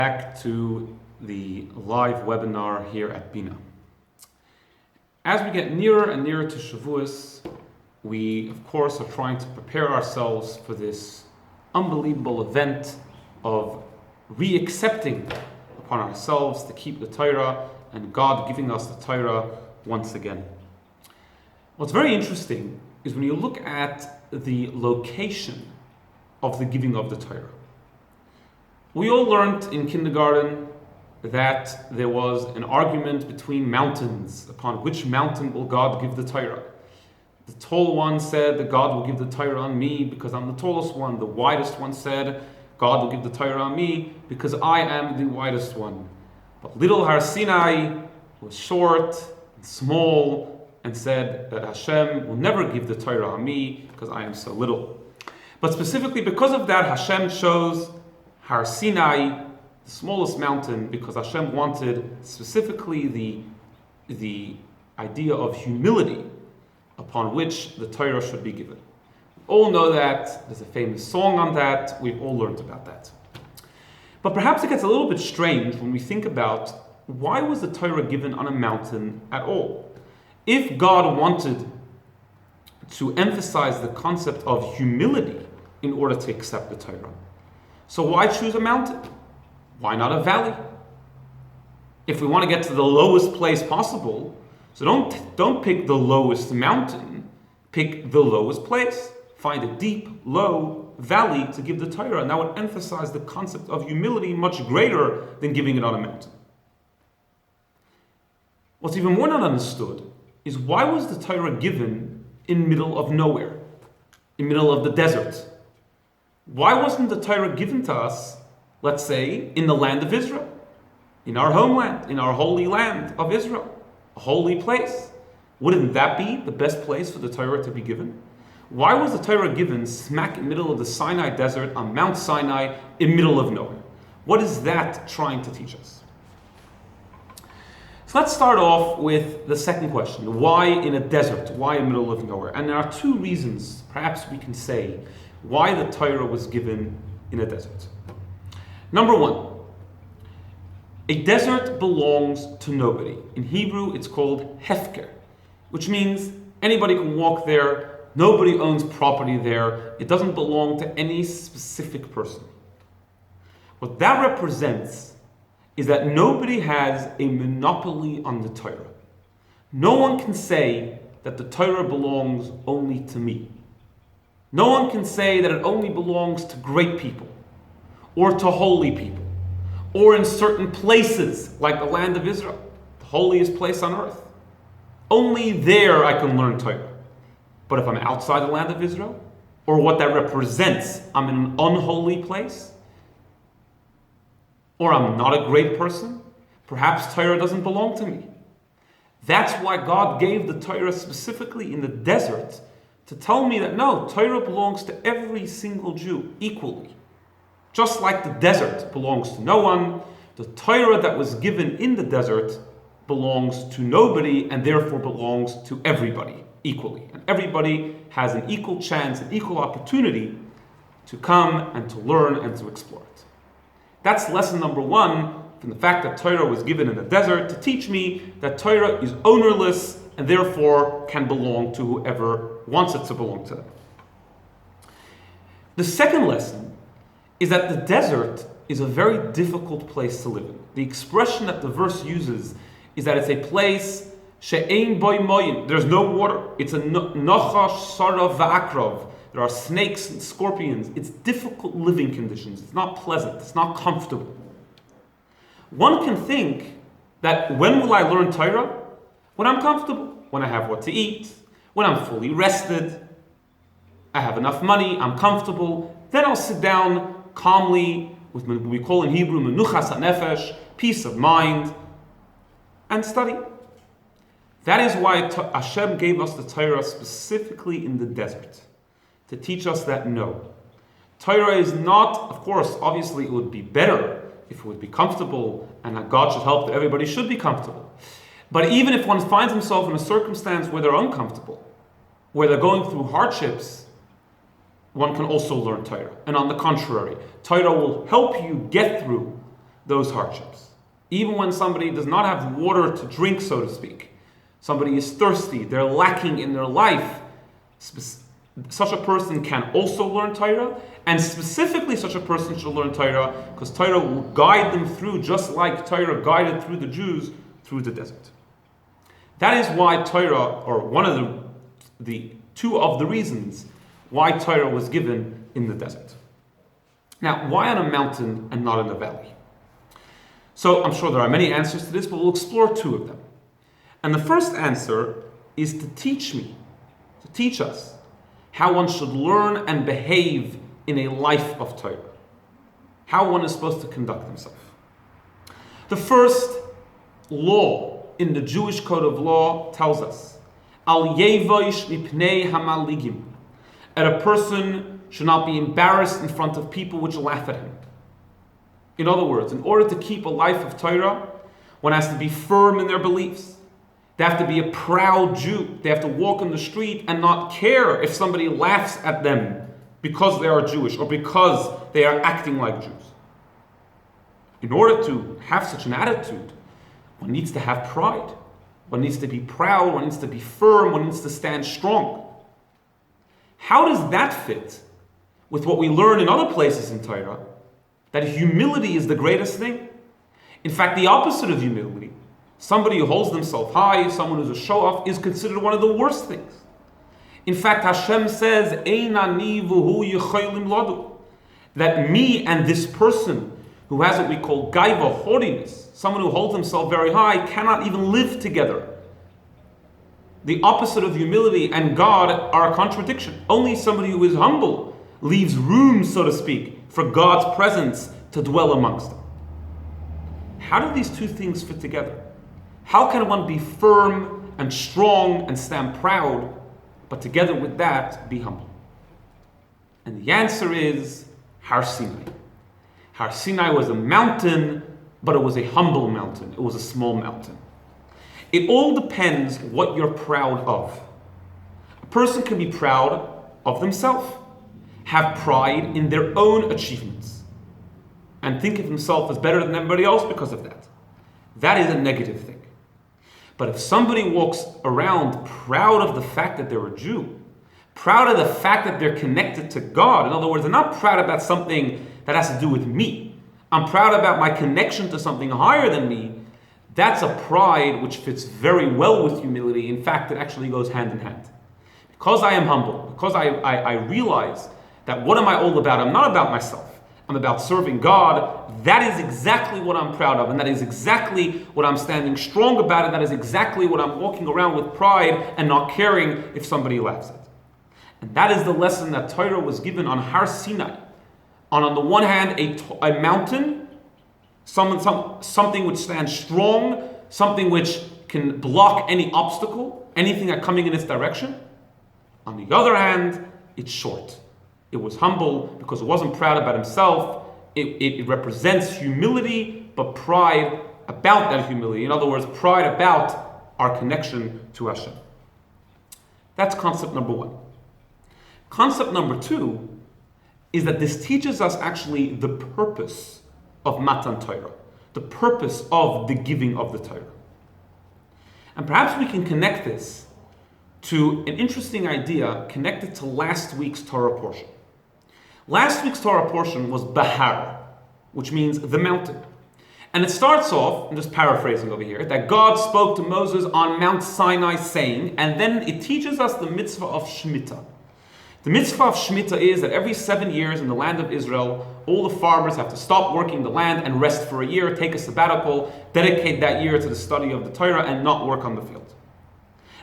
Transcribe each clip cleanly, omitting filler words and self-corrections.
Back to the live webinar here at weBINAr. As we get nearer and nearer to Shavuos, we of course are trying to prepare ourselves for this unbelievable event of re-accepting upon ourselves to keep the Torah and God giving us the Torah once again. What's very interesting is when you look at the location of the giving of the Torah. We all learned in kindergarten that there was an argument between mountains upon which mountain will God give the Torah. The tall one said that God will give the Torah on me because I'm the tallest one. The widest one said God will give the Torah on me because I am the widest one. But little Har Sinai was short and small and said that Hashem will never give the Torah on me because I am so little. But specifically because of that, Hashem chose Har Sinai, the smallest mountain, because Hashem wanted specifically the idea of humility upon which the Torah should be given. We all know that. There's a famous song on that. We've all learned about that. But perhaps it gets a little bit strange when we think about why was the Torah given on a mountain at all? If God wanted to emphasize the concept of humility in order to accept the Torah, so why choose a mountain? Why not a valley? If we want to get to the lowest place possible, so don't pick the lowest mountain, pick the lowest place. Find a deep, low valley to give the Torah, and that would emphasize the concept of humility much greater than giving it on a mountain. What's even more not understood is why was the Torah given in middle of nowhere, in middle of the desert? Why wasn't the Torah given to us, let's say, in the land of Israel, in our homeland, in our holy land of Israel, a holy place? Wouldn't that be the best place for the Torah to be given? Why was the Torah given smack in the middle of the Sinai desert on Mount Sinai in middle of nowhere? What is that trying to teach us? So let's start off with the second question. Why in a desert? Why in the middle of nowhere? And there are two reasons, perhaps we can say, why the Torah was given in a desert. Number one, a desert belongs to nobody. In Hebrew, it's called hefker, which means anybody can walk there, nobody owns property there, it doesn't belong to any specific person. What that represents is that nobody has a monopoly on the Torah. No one can say that the Torah belongs only to me. No one can say that it only belongs to great people, or to holy people, or in certain places like the land of Israel, the holiest place on earth. Only there I can learn Torah. But if I'm outside the land of Israel, or what that represents, I'm in an unholy place, or I'm not a great person, perhaps Torah doesn't belong to me. That's why God gave the Torah specifically in the desert to tell me that no, Torah belongs to every single Jew equally. Just like the desert belongs to no one, the Torah that was given in the desert belongs to nobody and therefore belongs to everybody equally. And everybody has an equal chance, an equal opportunity to come and to learn and to explore it. That's lesson number one from the fact that Torah was given in the desert to teach me that Torah is ownerless and therefore can belong to whoever wants it to belong to them. The second lesson is that the desert is a very difficult place to live in. The expression that the verse uses is that it's a place she'ein boi moyin. There's no water. It's a nachash sarav va'akrav. There are snakes and scorpions. It's difficult living conditions. It's not pleasant. It's not comfortable. One can think that when will I learn Torah? When I'm comfortable, when I have what to eat, when I'm fully rested, I have enough money, I'm comfortable, then I'll sit down calmly with what we call in Hebrew menuchas hanefesh, peace of mind, and study. That is why Hashem gave us the Torah specifically in the desert, to teach us that no. Torah is not, of course, obviously it would be better if it would be comfortable, and that God should help that everybody should be comfortable. But even if one finds himself in a circumstance where they're uncomfortable, where they're going through hardships, one can also learn Torah. And on the contrary, Torah will help you get through those hardships. Even when somebody does not have water to drink, so to speak, somebody is thirsty, they're lacking in their life, such a person can also learn Torah, and specifically such a person should learn Torah, because Torah will guide them through, just like Torah guided through the Jews through the desert. That is why Torah, or one of the two of the reasons why Torah was given in the desert. Now, why on a mountain and not in a valley? So I'm sure there are many answers to this, but we'll explore two of them. And the first answer is to teach us how one should learn and behave in a life of Torah, how one is supposed to conduct himself. The first law in the Jewish code of law tells us, Al yevoish mipnei hamaligim, that a person should not be embarrassed in front of people which laugh at him. In other words, in order to keep a life of Torah, one has to be firm in their beliefs. They have to be a proud Jew. They have to walk in the street and not care if somebody laughs at them because they are Jewish or because they are acting like Jews. In order to have such an attitude, one needs to have pride. One needs to be proud. One needs to be firm. One needs to stand strong. How does that fit with what we learn in other places in Torah, that humility is the greatest thing? In fact, the opposite of humility, somebody who holds themselves high, someone who's a show-off, is considered one of the worst things. In fact, Hashem says, Ein ani v'hu yecholim ladu, that me and this person who has what we call gaiva, haughtiness, someone who holds himself very high, cannot even live together. The opposite of humility and God are a contradiction. Only somebody who is humble leaves room, so to speak, for God's presence to dwell amongst them. How do these two things fit together? How can one be firm and strong and stand proud, but together with that, be humble? And the answer is Har Sinai. Har Sinai was a mountain, but it was a humble mountain. It was a small mountain. It all depends what you're proud of. A person can be proud of themselves, have pride in their own achievements, and think of himself as better than everybody else because of that. That is a negative thing. But if somebody walks around proud of the fact that they're a Jew, proud of the fact that they're connected to God, in other words, they're not proud about something that has to do with me. I'm proud about my connection to something higher than me. That's a pride which fits very well with humility. In fact, it actually goes hand in hand. Because I am humble, because I realize that what am I all about? I'm not about myself. I'm about serving God. That is exactly what I'm proud of, and that is exactly what I'm standing strong about, and that is exactly what I'm walking around with pride and not caring if somebody laughs at. And that is the lesson that Torah was given on Har Sinai. On the one hand, a mountain, something which stands strong, something which can block any obstacle, anything that coming in its direction. On the other hand, it's short. It was humble because it wasn't proud about himself. It represents humility, but pride about that humility. In other words, pride about our connection to Hashem. That's concept number one. Concept number two is that this teaches us actually the purpose of Matan Torah, the purpose of the giving of the Torah. And perhaps we can connect this to an interesting idea connected to last week's Torah portion. Last week's Torah portion was Bahar, which means the mountain. And it starts off, I'm just paraphrasing over here, that God spoke to Moses on Mount Sinai saying, and then it teaches us the mitzvah of Shemitah. The mitzvah of Shemitah is that every 7 years in the land of Israel, all the farmers have to stop working the land and rest for a year, take a sabbatical, dedicate that year to the study of the Torah and not work on the field.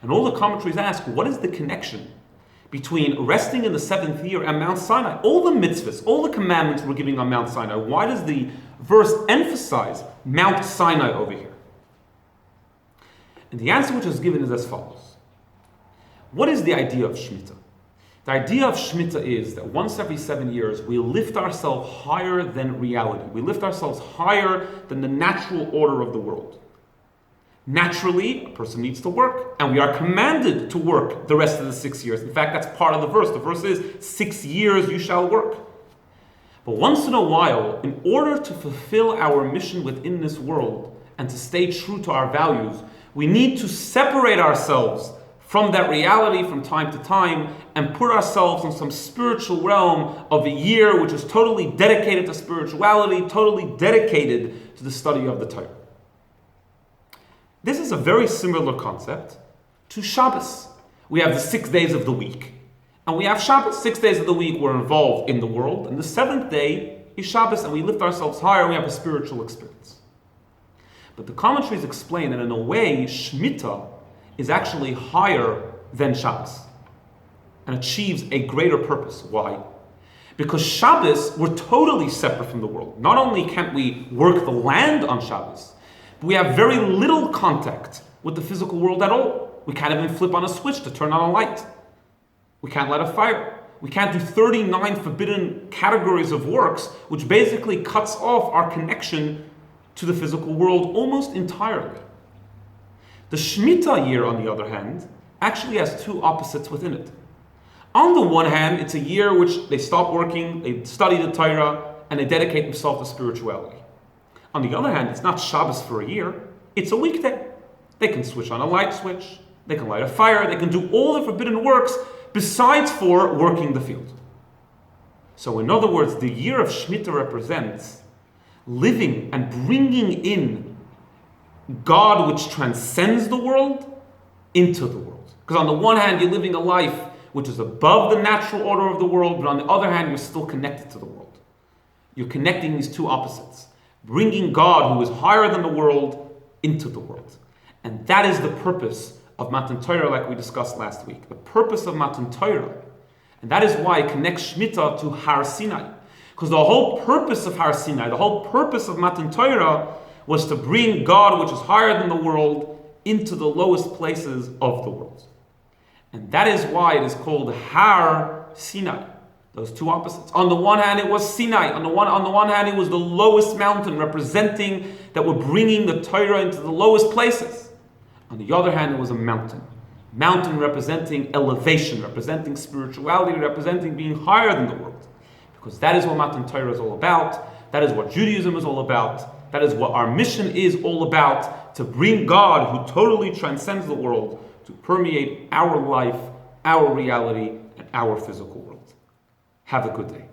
And all the commentaries ask, what is the connection between resting in the 7th year and Mount Sinai? All the mitzvahs, all the commandments we're giving on Mount Sinai, why does the verse emphasize Mount Sinai over here? And the answer which is given is as follows. What is the idea of Shemitah? The idea of Shemitah is that once every 7 years, we lift ourselves higher than reality. We lift ourselves higher than the natural order of the world. Naturally, a person needs to work, and we are commanded to work the rest of the 6 years. In fact, that's part of the verse. The verse is, 6 years you shall work. But once in a while, in order to fulfill our mission within this world and to stay true to our values, we need to separate ourselves from that reality from time to time and put ourselves in some spiritual realm of a year which is totally dedicated to spirituality, totally dedicated to the study of the Torah. This is a very similar concept to Shabbos. We have the 6 days of the week, and we have Shabbos. 6 days of the week we're involved in the world, and the seventh day is Shabbos, and we lift ourselves higher, and we have a spiritual experience. But the commentaries explain that in a way, Shemitah is actually higher than Shabbos and achieves a greater purpose. Why? Because Shabbos, we're totally separate from the world. Not only can't we work the land on Shabbos, but we have very little contact with the physical world at all. We can't even flip on a switch to turn on a light. We can't light a fire. We can't do 39 forbidden categories of works, which basically cuts off our connection to the physical world almost entirely. The Shemitah year, on the other hand, actually has two opposites within it. On the one hand, it's a year which they stop working, they study the Torah, and they dedicate themselves to spirituality. On the other hand, it's not Shabbos for a year, it's a weekday. They can switch on a light switch, they can light a fire, they can do all the forbidden works besides for working the field. So in other words, the year of Shemitah represents living and bringing in God which transcends the world into the world. Because on the one hand, you're living a life which is above the natural order of the world, but on the other hand, you're still connected to the world. You're connecting these two opposites, bringing God, who is higher than the world, into the world. And that is the purpose of Matan Torah, like we discussed last week. The purpose of Matan Torah. And that is why it connects Shemitah to Har Sinai. Because the whole purpose of Har Sinai, the whole purpose of Matan Torah, was to bring God, which is higher than the world, into the lowest places of the world. And that is why it is called Har Sinai. Those two opposites. On the one hand, it was Sinai. On the one hand, it was the lowest mountain, representing that we're bringing the Torah into the lowest places. On the other hand, it was a mountain. Mountain representing elevation, representing spirituality, representing being higher than the world. Because that is what Matan Torah is all about. That is what Judaism is all about. That is what our mission is all about, to bring God, who totally transcends the world, to permeate our life, our reality, and our physical world. Have a good day.